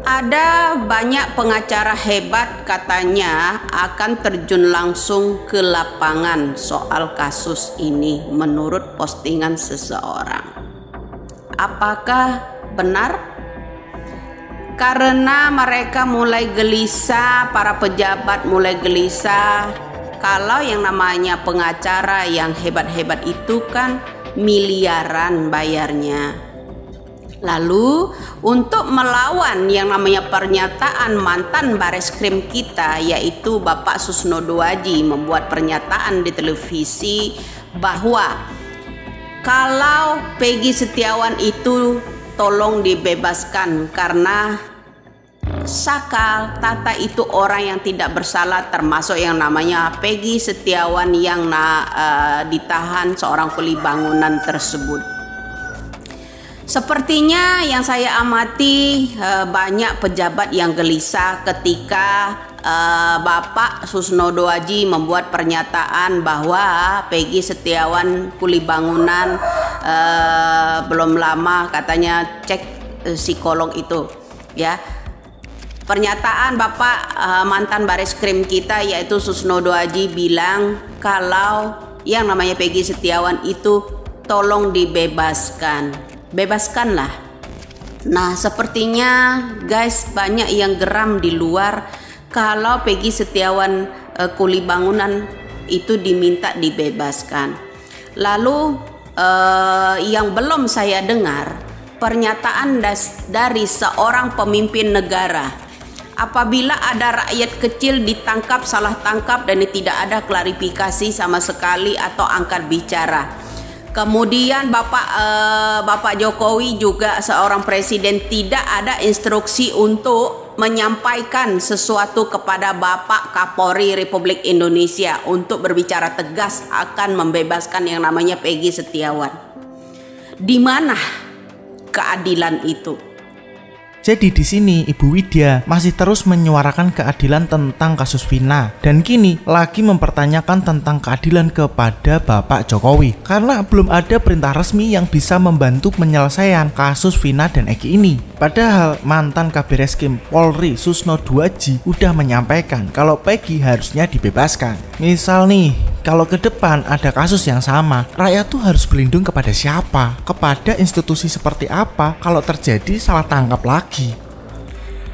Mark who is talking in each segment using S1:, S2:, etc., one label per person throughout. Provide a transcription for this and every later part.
S1: Ada banyak pengacara hebat katanya akan terjun langsung ke lapangan soal kasus ini menurut postingan seseorang. Apakah benar? Karena mereka mulai gelisah, para pejabat mulai gelisah. Kalau yang namanya pengacara yang hebat-hebat itu kan miliaran bayarnya. Lalu untuk melawan yang namanya pernyataan mantan Bareskrim kita, yaitu Bapak Susno Duaji, membuat pernyataan di televisi bahwa kalau Peggy Setiawan itu tolong dibebaskan karena Sakal Tata itu orang yang tidak bersalah, termasuk yang namanya Peggy Setiawan yang ditahan seorang kuli bangunan tersebut. Sepertinya yang saya amati banyak pejabat yang gelisah ketika Bapak Susno Duaji membuat pernyataan bahwa Peggy Setiawan kuli bangunan belum lama katanya cek psikolog itu, ya. Pernyataan Bapak mantan Bareskrim kita yaitu Susno Duaji bilang kalau yang namanya Peggy Setiawan itu tolong dibebaskan. Bebaskanlah. Nah, sepertinya guys banyak yang geram di luar kalau Peggy Setiawan kuli bangunan itu diminta dibebaskan. Lalu yang belum saya dengar pernyataan dari seorang pemimpin negara. Apabila ada rakyat kecil ditangkap, salah tangkap dan tidak ada klarifikasi sama sekali atau angkat bicara. Kemudian Bapak Jokowi juga seorang presiden tidak ada instruksi untuk menyampaikan sesuatu kepada Bapak Kapolri Republik Indonesia untuk berbicara tegas akan membebaskan yang namanya Peggy Setiawan. Di mana keadilan itu?
S2: Jadi di sini Ibu Widya masih terus menyuarakan keadilan tentang kasus Vina dan kini lagi mempertanyakan tentang keadilan kepada Bapak Jokowi karena belum ada perintah resmi yang bisa membantu penyelesaian kasus Vina dan Eki ini. Padahal mantan Kabareskrim Polri Susno Duaji udah menyampaikan kalau Peggy harusnya dibebaskan. Misal nih, kalau ke depan ada kasus yang sama, rakyat tuh harus berlindung kepada siapa? Kepada institusi seperti apa kalau terjadi salah tangkap lagi?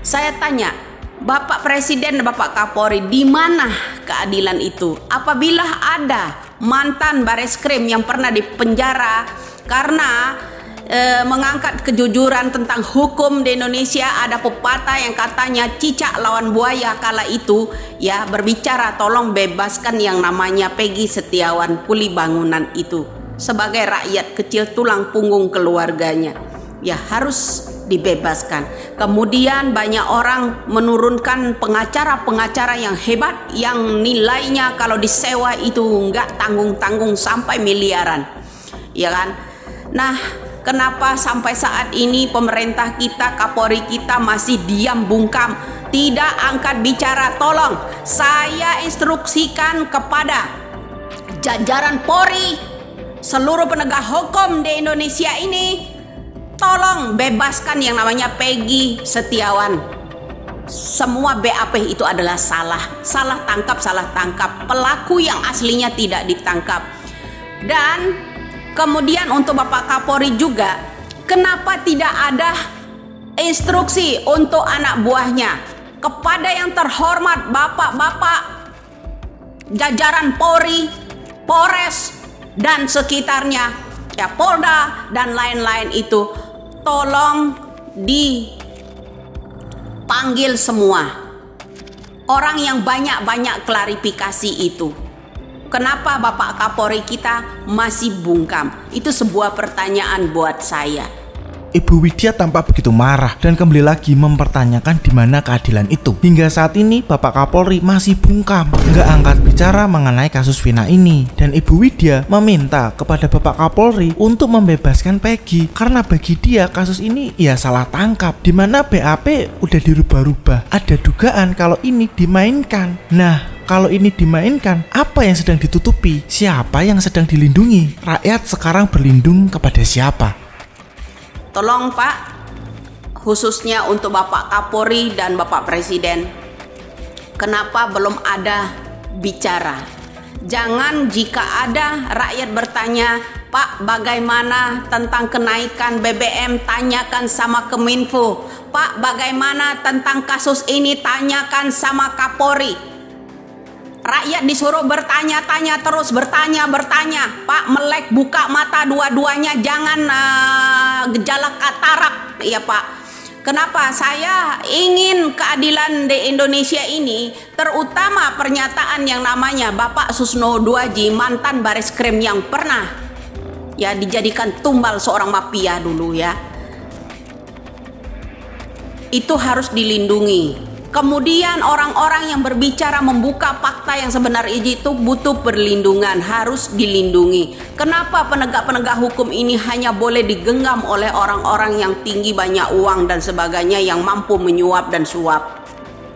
S1: Saya tanya, Bapak Presiden dan Bapak Kapolri, di mana keadilan itu? Apabila ada mantan Bareskrim yang pernah dipenjara karena mengangkat kejujuran tentang hukum di Indonesia, ada pepatah yang katanya cicak lawan buaya kala itu, ya, berbicara tolong bebaskan yang namanya Peggy Setiawan kuli bangunan itu sebagai rakyat kecil tulang punggung keluarganya, ya harus dibebaskan. Kemudian banyak orang menurunkan pengacara-pengacara yang hebat yang nilainya kalau disewa itu nggak tanggung-tanggung sampai miliaran, ya kan? Nah, kenapa sampai saat ini pemerintah kita, Kapolri kita masih diam bungkam, tidak angkat bicara? Tolong saya instruksikan kepada jajaran Polri, seluruh penegak hukum di Indonesia ini, tolong bebaskan yang namanya Peggy Setiawan. Semua BAP itu adalah salah tangkap, pelaku yang aslinya tidak ditangkap. Dan kemudian untuk Bapak Kapolri juga, kenapa tidak ada instruksi untuk anak buahnya kepada yang terhormat bapak-bapak jajaran Polri, Polres dan sekitarnya, ya Polda dan lain-lain itu, tolong dipanggil semua orang yang banyak klarifikasi itu. Kenapa Bapak Kapolri kita masih bungkam? Itu sebuah pertanyaan buat saya.
S2: Ibu Widya tampak begitu marah dan kembali lagi mempertanyakan di mana keadilan itu. Hingga saat ini Bapak Kapolri masih bungkam, nggak angkat bicara mengenai kasus Vina ini. Dan Ibu Widya meminta kepada Bapak Kapolri untuk membebaskan Peggy karena bagi dia kasus ini ya salah tangkap, di mana BAP udah dirubah-rubah. Ada dugaan kalau ini dimainkan. Nah, kalau ini dimainkan, apa yang sedang ditutupi? Siapa yang sedang dilindungi? Rakyat sekarang berlindung kepada siapa?
S1: Tolong Pak, khususnya untuk Bapak Kapolri dan Bapak Presiden. Kenapa belum ada bicara? Jangan jika ada rakyat bertanya, Pak, bagaimana tentang kenaikan BBM, tanyakan sama Kominfo. Pak, bagaimana tentang kasus ini, tanyakan sama Kapolri. Rakyat disuruh bertanya-tanya terus, bertanya. Pak, melek, buka mata dua-duanya, jangan gejala katarak, ya Pak. Kenapa saya ingin keadilan di Indonesia ini, terutama pernyataan yang namanya Bapak Susno Duaji, mantan Bareskrim yang pernah ya dijadikan tumbal seorang mafia dulu ya. Itu harus dilindungi. Kemudian orang-orang yang berbicara membuka fakta yang sebenarnya itu butuh perlindungan, harus dilindungi. Kenapa penegak-penegak hukum ini hanya boleh digenggam oleh orang-orang yang tinggi, banyak uang dan sebagainya, yang mampu menyuap dan suap?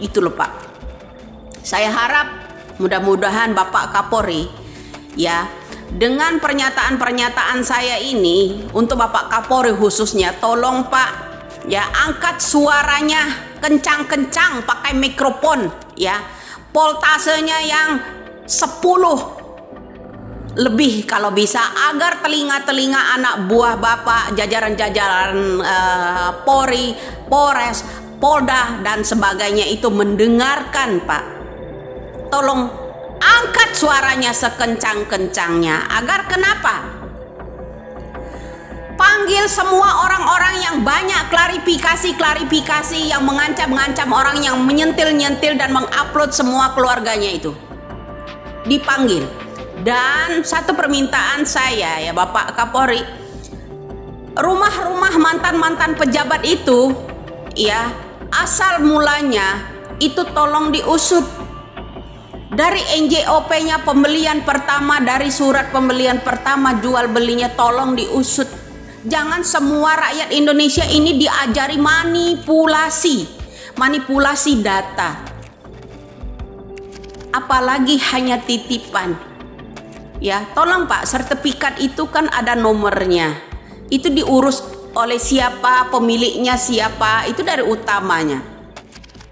S1: Itu loh Pak. Saya harap mudah-mudahan Bapak Kapolri ya, dengan pernyataan-pernyataan saya ini untuk Bapak Kapolri khususnya, tolong Pak ya, angkat suaranya kencang-kencang pakai mikrofon ya, voltasenya yang 10 lebih kalau bisa, agar telinga-telinga anak buah Bapak, jajaran-jajaran Polri, Polres, Polda dan sebagainya itu mendengarkan Pak. Tolong angkat suaranya sekencang-kencangnya, agar kenapa? Panggil semua orang-orang yang banyak klarifikasi yang mengancam orang, yang menyentil-nyentil dan mengupload semua keluarganya itu. Dipanggil. Dan satu permintaan saya ya Bapak Kapolri, rumah-rumah mantan-mantan pejabat itu ya, asal mulanya itu tolong diusut. Dari NJOP-nya pembelian pertama, dari surat pembelian pertama jual belinya tolong diusut. Jangan semua rakyat Indonesia ini diajari manipulasi data. Apalagi hanya titipan. Ya, tolong Pak, sertifikat itu kan ada nomornya. Itu diurus oleh siapa, pemiliknya siapa, itu dari utamanya.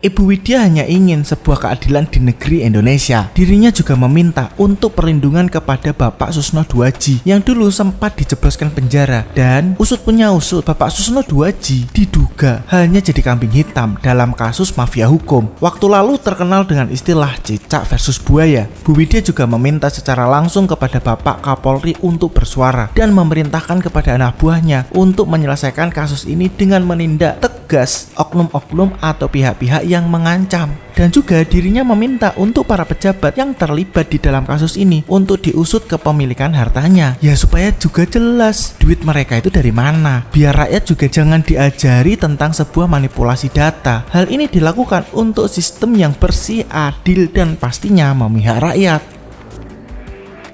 S2: Ibu Widya hanya ingin sebuah keadilan di negeri Indonesia. Dirinya juga meminta untuk perlindungan kepada Bapak Susno Duaji yang dulu sempat dijebloskan penjara. Dan usut punya usut, Bapak Susno Duaji diduga hanya jadi kambing hitam dalam kasus mafia hukum. Waktu lalu terkenal dengan istilah cicak versus buaya. Bu Widya juga meminta secara langsung kepada Bapak Kapolri untuk bersuara dan memerintahkan kepada anak buahnya untuk menyelesaikan kasus ini dengan menindak tegas oknum-oknum atau pihak-pihak yang mengancam. Dan juga dirinya meminta untuk para pejabat yang terlibat di dalam kasus ini untuk diusut kepemilikan hartanya. Ya supaya juga jelas duit mereka itu dari mana. Biar rakyat juga jangan diajari tentang sebuah manipulasi data. Hal ini dilakukan untuk sistem yang bersih, adil dan pastinya memihak rakyat.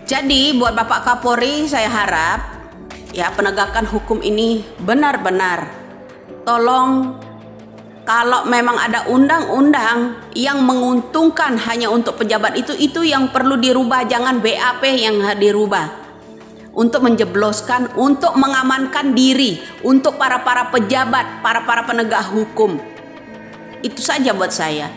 S1: Jadi buat Bapak Kapolri, saya harap ya penegakan hukum ini benar-benar tolong. Kalau memang ada undang-undang yang menguntungkan hanya untuk pejabat itu yang perlu dirubah, jangan BAP yang dirubah. Untuk menjebloskan, untuk mengamankan diri, untuk para pejabat, para penegak hukum. Itu saja buat saya.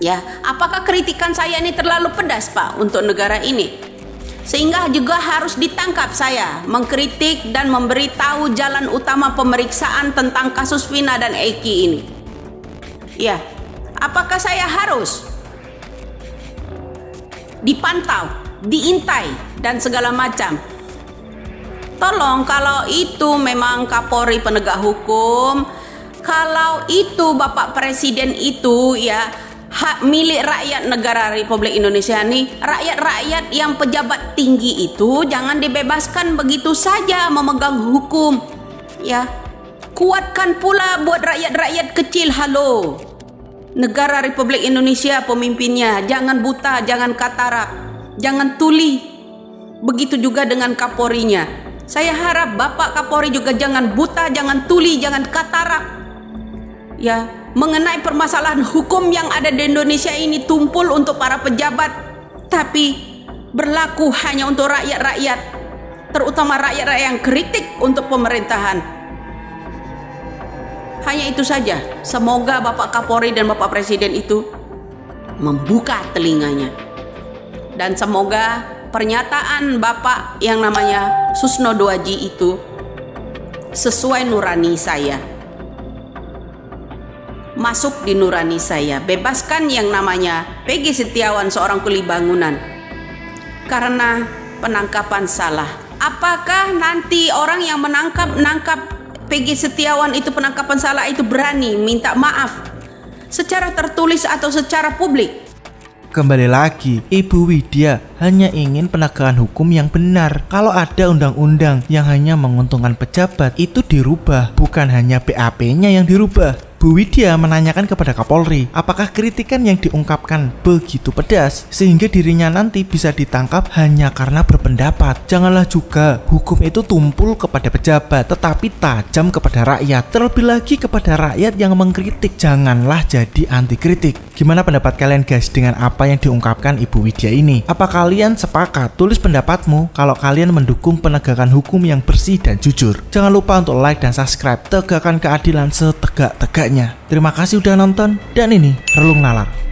S1: Ya, apakah kritikan saya ini terlalu pedas Pak untuk negara ini? Sehingga juga harus ditangkap saya mengkritik dan memberitahu jalan utama pemeriksaan tentang kasus Vina dan Eki ini. Ya, apakah saya harus dipantau, diintai dan segala macam? Tolong, kalau itu memang Kapolri penegak hukum, kalau itu Bapak Presiden itu ya hak milik rakyat negara Republik Indonesia ini, rakyat-rakyat yang pejabat tinggi itu jangan dibebaskan begitu saja memegang hukum ya. Kuatkan pula buat rakyat-rakyat kecil. Halo, negara Republik Indonesia pemimpinnya jangan buta, jangan katarak, jangan tuli. Begitu juga dengan Kapolrinya. Saya harap Bapak Kapolri juga jangan buta, jangan tuli, jangan katarak ya. Mengenai permasalahan hukum yang ada di Indonesia ini tumpul untuk para pejabat, tapi berlaku hanya untuk rakyat-rakyat, terutama rakyat-rakyat yang kritik untuk pemerintahan. hanya itu saja. Semoga Bapak Kapolri dan Bapak Presiden itu membuka telinganya. Dan semoga pernyataan Bapak yang namanya Susno Duaji itu sesuai nurani saya. Masuk di nurani saya. Bebaskan yang namanya Peggy Setiawan, seorang kuli bangunan, karena penangkapan salah. Apakah nanti orang yang menangkap Peggy Setiawan itu penangkapan salah itu berani minta maaf secara tertulis atau secara publik?
S2: Kembali lagi, Ibu Widya hanya ingin penegakan hukum yang benar. Kalau ada undang-undang yang hanya menguntungkan pejabat, itu dirubah, bukan hanya BAP-nya yang dirubah. Bu Widya menanyakan kepada Kapolri, apakah kritikan yang diungkapkan begitu pedas sehingga dirinya nanti bisa ditangkap hanya karena berpendapat. Janganlah juga hukum itu tumpul kepada pejabat, tetapi tajam kepada rakyat, terlebih lagi kepada rakyat yang mengkritik. Janganlah jadi anti kritik. Gimana pendapat kalian guys dengan apa yang diungkapkan Ibu Widya ini? Apa kalian sepakat? Tulis pendapatmu kalau kalian mendukung penegakan hukum yang bersih dan jujur. Jangan lupa untuk like dan subscribe. Tegakkan keadilan setegak-tegaknya. Terima kasih udah nonton, dan ini Relung Nalar.